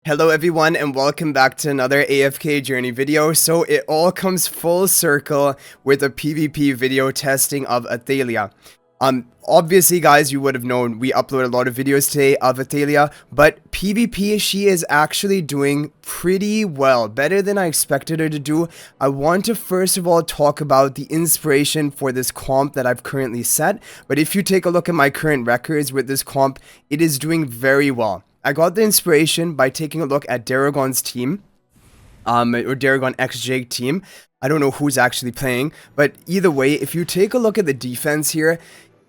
Hello everyone and welcome back to another AFK journey video. So it all comes full circle with a PvP video testing of Athalia. Obviously guys, you would have known we upload a lot of videos today of Athalia, but PvP, she is actually doing pretty well, better than I expected her to do. I want to first of all talk about the inspiration for this comp that I've currently set, but if you take a look at my current records with this comp, it is doing very well. I got the inspiration by taking a look at Daragon's team, or Daragon X Jake team. I don't know who's actually playing, but either way, if you take a look at the defense here,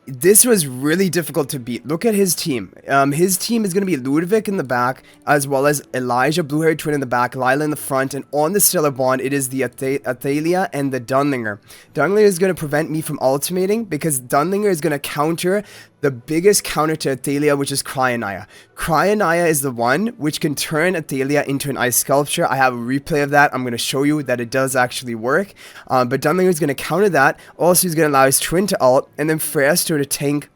this was really difficult to beat. Look at his team. His team is going to be Ludovic in the back, as well as Elijah, Blue-haired twin in the back, Lila in the front, and on the Stellar Bond, it is the Athalia and the Dunlinger. Dunlinger is going to prevent me from ultimating, because Dunlinger is going to counter the biggest counter to Athalia, which is Cryonaia. Cryonaia is the one which can turn Athalia into an ice sculpture. I have a replay of that. I'm going to show you that it does actually work. But Dunlinger is going to counter that. Also, he's going to allow his twin to ult, and then Freyaster to tank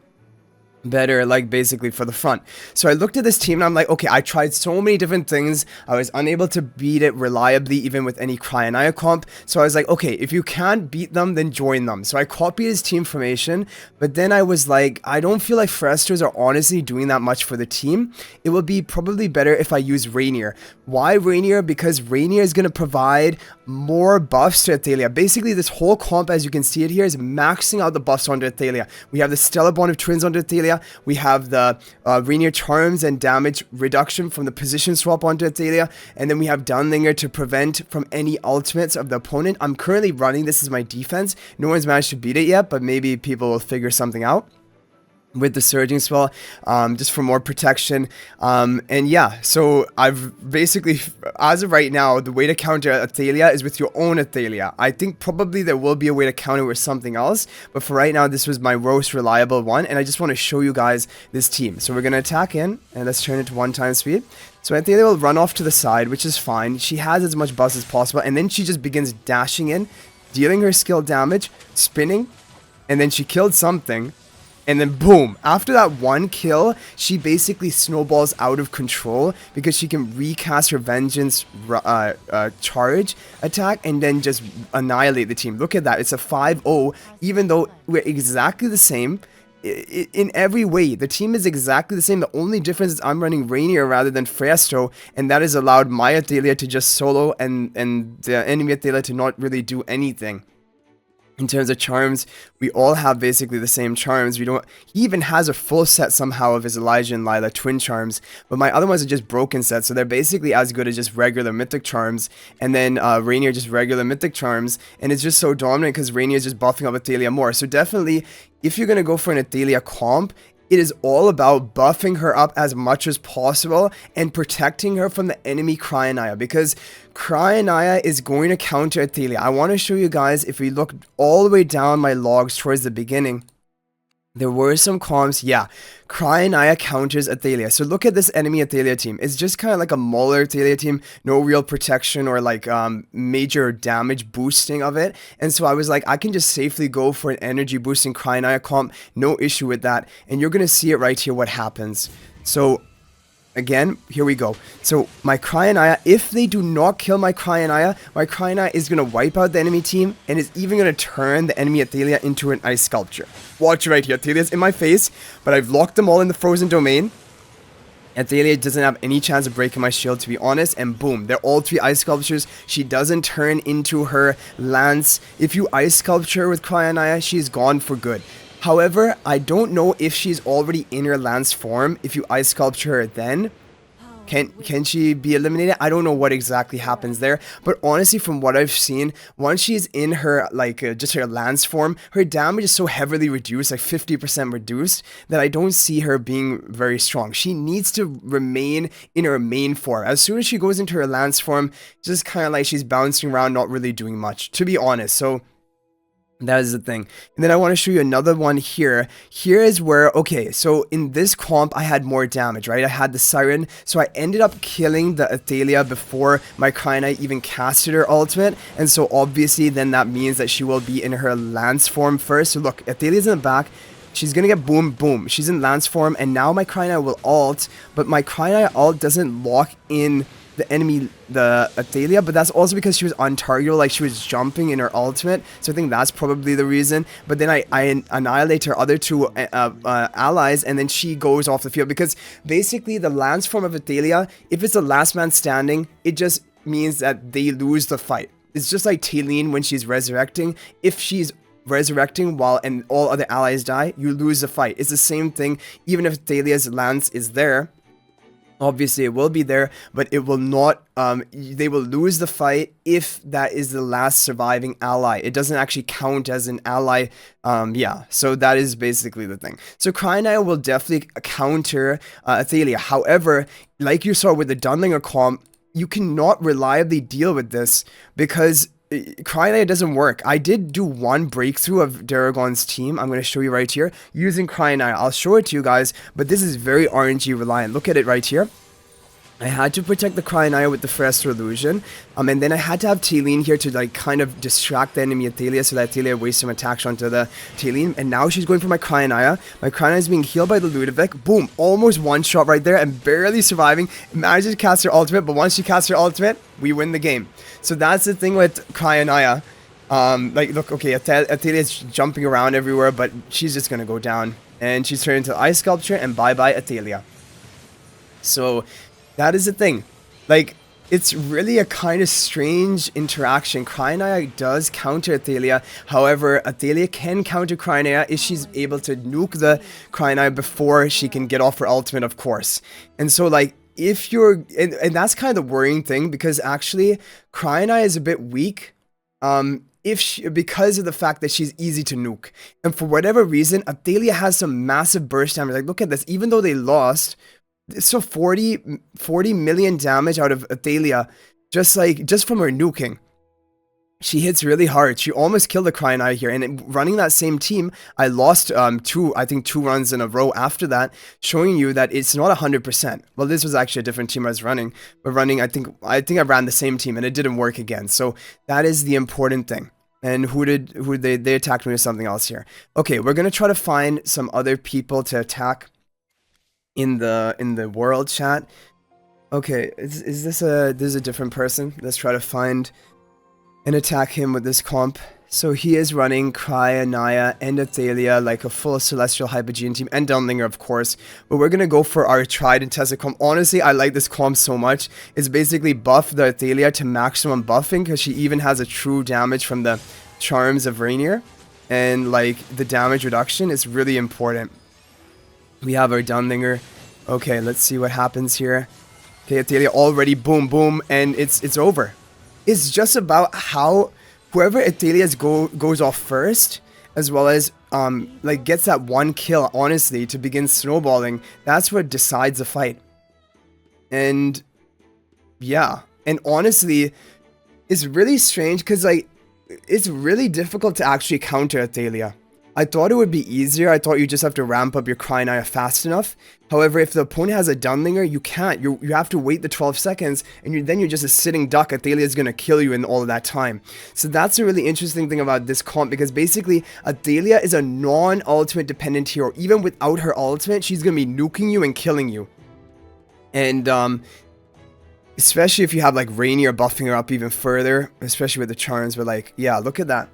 better, like basically for the front. So I looked at this team and I'm like, okay, I tried so many different things. I was unable to beat it reliably even with any Cryonaia comp. So I was like, okay, if you can't beat them, then join them. So I copied his team formation, but then I was like, I don't feel like Fresters are honestly doing that much for the team. It would be probably better if I use Rainier. Why Rainier? Because Rainier is going to provide more buffs to Athalia. Basically, this whole comp, as you can see it here, is maxing out the buffs onto Athalia. We have the Stellar Bond of Twins onto Athalia. We have the Rainier Charms and damage reduction from the position swap onto Athalia. And then we have Dunlinger to prevent from any ultimates of the opponent. I'm currently running this as my defense. No one's managed to beat it yet, but maybe people will figure something out with the surging spell, just for more protection. And yeah, so I've basically, as of right now, the way to counter Athalia is with your own Athalia. I think probably there will be a way to counter with something else, but for right now, this was my most reliable one, and I just want to show you guys this team. So we're going to attack in, and let's turn it to 1x speed. So Athalia will run off to the side, which is fine. She has as much buzz as possible, and then she just begins dashing in, dealing her skill damage, spinning, and then she killed something. And then boom, after that one kill, she basically snowballs out of control because she can recast her vengeance charge attack and then just annihilate the team. Look at that, it's a 5-0, even though we're exactly the same. In every way, the team is exactly the same. The only difference is I'm running Rainier rather than Freyaster, and that has allowed my Athalia to just solo and the enemy Athalia to not really do anything. In terms of charms, we all have basically the same charms. He even has a full set somehow of his Elijah and Lila twin charms, but my other ones are just broken sets, so they're basically as good as just regular mythic charms, and then Rainier just regular mythic charms, and it's just so dominant because Rainier is just buffing up Athalia more. So definitely, if you're going to go for an Athalia comp, it is all about buffing her up as much as possible and protecting her from the enemy Cryonaia, because Cryonaia is going to counter Athalia. I want to show you guys, if we look all the way down my logs towards the beginning, there were some comps, yeah, Cryonaia counters Athalia. So look at this enemy Athalia team. It's just kind of like a Mauler Athalia team, no real protection or like major damage boosting of it. And so I was like, I can just safely go for an energy boosting Cryonaia comp, no issue with that. And you're going to see it right here what happens. So again, here we go. So my Cryonaia, if they do not kill my Cryonaia is going to wipe out the enemy team and is even going to turn the enemy Athalia into an ice sculpture. Watch right here. Athalia's in my face, but I've locked them all in the frozen domain. Athalia doesn't have any chance of breaking my shield, to be honest, and boom, they're all 3 ice sculptures. She doesn't turn into her lance. If you ice sculpture with Cryonaia, she's gone for good. However, I don't know if she's already in her lance form. If you ice sculpture her then, can she be eliminated? I don't know what exactly happens there, but honestly, from what I've seen, once she's in her, like, just her lance form, her damage is so heavily reduced, like 50% reduced, that I don't see her being very strong. She needs to remain in her main form. As soon as she goes into her lance form, just kind of like she's bouncing around, not really doing much, to be honest. So that is the thing. And then I want to show you another one here. Here is where, okay, so in this comp, I had more damage, right? I had the Cyran, so I ended up killing the Athalia before my Cryonaia even casted her ultimate. And so obviously then that means that she will be in her lance form first. So look, Athalia's in the back. she's gonna get boom, boom. She's in Lance form, and now my Cryonaia will ult, but my Cryonaia ult doesn't lock in the enemy, the Athalia, but that's also because she was untargetable, like she was jumping in her ultimate, so I think that's probably the reason. But then I annihilate her other two allies, and then she goes off the field, because basically the Lance form of Athalia, if it's the last man standing, it just means that they lose the fight. It's just like Taylene when she's resurrecting. If she's resurrecting while and all other allies die, you lose the fight. It's the same thing, even if Athalia's Lance is there. Obviously, it will be there, but it will not, they will lose the fight if that is the last surviving ally. It doesn't actually count as an ally, yeah, so that is basically the thing. So Cryonaia will definitely counter Athalia. However, like you saw with the Dunlinger comp, you cannot reliably deal with this because Cryonaia doesn't work. I did do one breakthrough of Daragon's team. I'm going to show you right here using Cryonaia. I'll show it to you guys, but this is very RNG reliant. Look at it right here. I had to protect the Cryonaia with the Frestor Illusion, and then I had to have Taylene here to like kind of distract the enemy Athalia so that Athalia wastes some attacks onto the Taylene, and now she's going for my Cryonaia. My Cryonaia is being healed by the Ludovic. Boom, almost one shot right there and barely surviving. Manages to cast her ultimate, but once she casts her ultimate, we win the game. So that's the thing with Cryonaia. Like, look, okay, Athalia is jumping around everywhere, but she's just gonna go down, and she's turned into Ice Sculpture, and bye-bye Athalia. So that is the thing. Like, it's really a kind of strange interaction. Cryonaia does counter Athalia. However, Athalia can counter Cryonaia if she's able to nuke the Cryonaia before she can get off her ultimate, of course. And so, like, if you're... And that's kind of the worrying thing, because actually, Cryonaia is a bit weak. Because of the fact that she's easy to nuke. And for whatever reason, Athalia has some massive burst damage. Like, look at this. Even though they lost... So 40 million damage out of Athalia, just from her nuking. She hits really hard. She almost killed the Cryonaia here. And running that same team, I lost two runs in a row after that, showing you that it's not 100%. Well, this was actually a different team I was running, but I think I ran the same team and it didn't work again. So that is the important thing. And they attacked me with something else here. Okay, we're gonna try to find some other people to attack in the world chat. Okay, is this a different person? Let's try to find and attack him with this comp. So he is running Cryonaia and Athalia, like a full Celestial Hypogean team, and Dunlinger, of course. But we're gonna go for our tried and tested comp. Honestly, I like this comp so much. It's basically buff the Athalia to maximum buffing, because she even has a true damage from the Charms of Rainier. And like the damage reduction is really important. We have our Dunlinger. Okay, let's see what happens here. Okay, Athalia already boom, boom, and it's over. It's just about how whoever Athalia goes off first, as well as like gets that one kill, honestly, to begin snowballing. That's what decides the fight. And yeah, and honestly, it's really strange because like it's really difficult to actually counter Athalia. I thought it would be easier. I thought you just have to ramp up your Cryonaia fast enough. However, if the opponent has a Dunlinger, you can't. You have to wait the 12 seconds, and then you're just a sitting duck. Athalia is going to kill you in all of that time. So that's a really interesting thing about this comp, because basically, Athalia is a non-ultimate dependent hero. Even without her ultimate, she's going to be nuking you and killing you. And, especially if you have, like, Rainier buffing her up even further, especially with the Charms, but, like, yeah, look at that.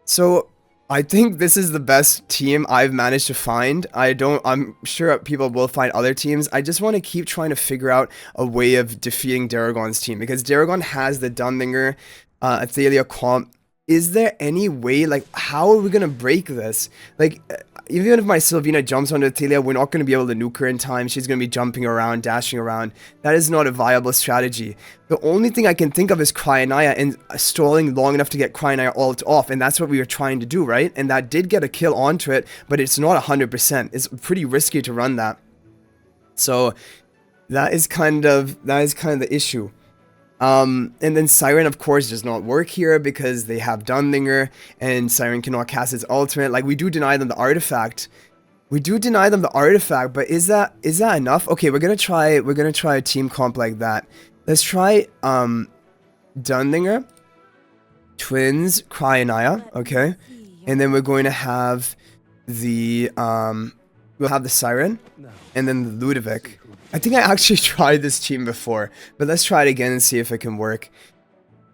So I think this is the best team I've managed to find. I'm sure people will find other teams. I just want to keep trying to figure out a way of defeating Daragon's team, because Daragon has the Dunlinger, Athalia comp. Is there any way, like, how are we going to break this? Like, even if my Sylvina jumps onto Athalia, we're not going to be able to nuke her in time. She's going to be jumping around, dashing around. That is not a viable strategy. The only thing I can think of is Cryonaia and stalling long enough to get Cryonaia ult off, and that's what we were trying to do, right? And that did get a kill onto it, but it's not 100%. It's pretty risky to run that. So that is kind of the issue. And then Cyran, of course, does not work here because they have Dunlinger, and Cyran cannot cast his ultimate. Like, we do deny them the artifact. But is that enough? Okay, we're gonna try a team comp like that. Let's try Dunlinger, Twins, Cryonaia, okay? And then we're going to have the we'll have the Cyran, and then the Ludovic. I think I actually tried this team before, but let's try it again and see if it can work.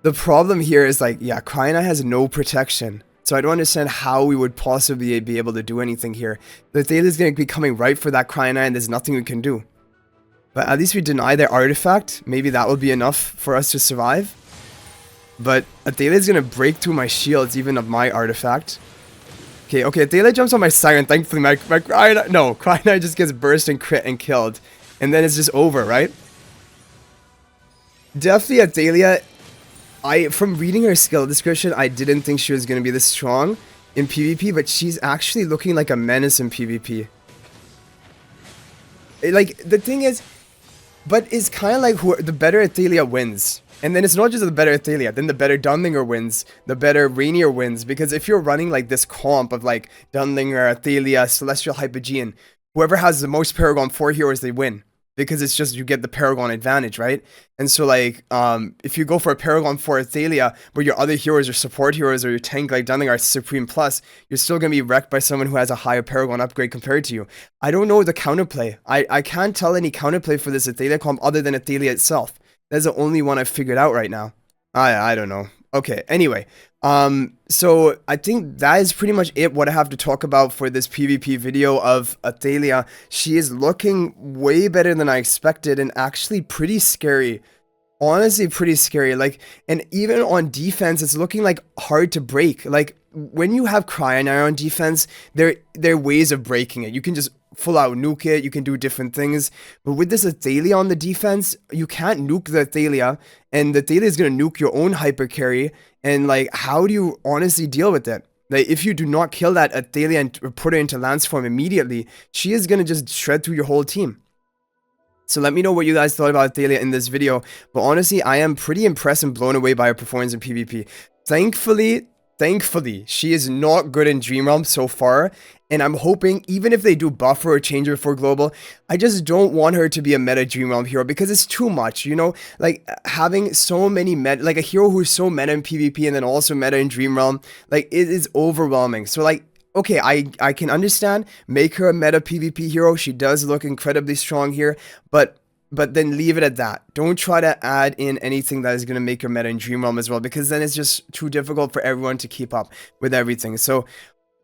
The problem here is like, yeah, Cryonaia has no protection. So I don't understand how we would possibly be able to do anything here. The Athalia is going to be coming right for that Cryonaia and there's nothing we can do. But at least we deny their artifact. Maybe that will be enough for us to survive. But Athalia is going to break through my shields even of my artifact. Okay, Athalia jumps on my Cyran. Thankfully, my Cryonaia... No, Cryonaia just gets burst and crit and killed. And then it's just over, right? Definitely Athalia... From reading her skill description, I didn't think she was going to be this strong in PvP, but she's actually looking like a menace in PvP. Like, the thing is, but it's kind of like the better Athalia wins. And then it's not just the better Athalia, then the better Dunlinger wins, the better Rainier wins, because if you're running like this comp of like Dunlinger, Athalia, Celestial Hypogean, whoever has the most Paragon 4 heroes, they win. Because it's just, you get the Paragon advantage, right? And so, like, if you go for a Paragon 4 Athalia, where your other heroes are support heroes, or your tank like Dunlinger are Supreme Plus, you're still going to be wrecked by someone who has a higher Paragon upgrade compared to you. I don't know the counterplay. I can't tell any counterplay for this Athalia comp other than Athalia itself. That's the only one I've figured out right now. I don't know. Okay, anyway. So I think that is pretty much it what I have to talk about for this PvP video of Athalia. She is looking way better than I expected and actually pretty scary. Honestly, pretty scary. Like, and even on defense, it's looking like hard to break. Like, when you have Cryonaia on defense, there are ways of breaking it. You can just full out nuke it, you can do different things. But with this Athalia on the defense, you can't nuke the Athalia, and the Athalia is going to nuke your own hyper carry. And like, how do you honestly deal with it? Like, if you do not kill that Athalia and put her into Lance form immediately, she is going to just shred through your whole team. So let me know what you guys thought about Athalia in this video. But honestly, I am pretty impressed and blown away by her performance in PvP. Thankfully, she is not good in Dream Realm so far, and I'm hoping, even if they do buff her or change her for global, I just don't want her to be a meta Dream Realm hero, because it's too much, you know? Like, having so many meta, like a hero who's so meta in PvP and then also meta in Dream Realm, like, it is overwhelming. So like, okay, I can understand, make her a meta PvP hero, she does look incredibly strong here, but then leave it at that. Don't try to add in anything that is going to make your meta in Dream Realm as well, because then it's just too difficult for everyone to keep up with everything. So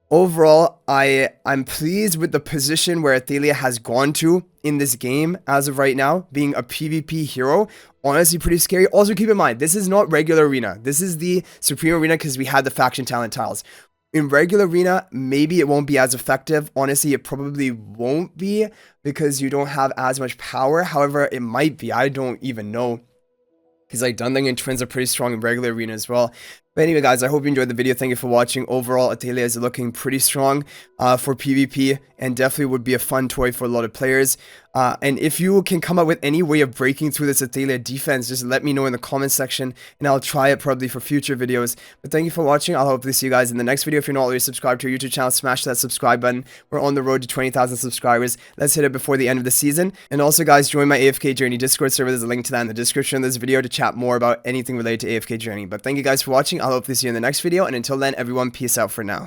overall, I'm pleased with the position where Athalia has gone to in this game as of right now, being a PvP hero. Honestly, pretty scary. Also, keep in mind, this is not regular arena. This is the Supreme Arena because we had the faction talent tiles. In regular arena, maybe it won't be as effective. Honestly, it probably won't be because you don't have as much power. However, it might be. I don't even know. Because like Dunlinger and Twins are pretty strong in regular arena as well. But anyway, guys, I hope you enjoyed the video. Thank you for watching. Overall, Athalia is looking pretty strong for PvP and definitely would be a fun toy for a lot of players. And if you can come up with any way of breaking through this Athalia defense, just let me know in the comment section and I'll try it probably for future videos. But thank you for watching. I'll hopefully see you guys in the next video. If you're not already subscribed to our YouTube channel, smash that subscribe button. We're on the road to 20,000 subscribers. Let's hit it before the end of the season. And also, guys, join my AFK Journey Discord server. There's a link to that in the description of this video to chat more about anything related to AFK Journey. But thank you guys for watching. I'll hopefully see you in the next video. And until then, everyone, peace out for now.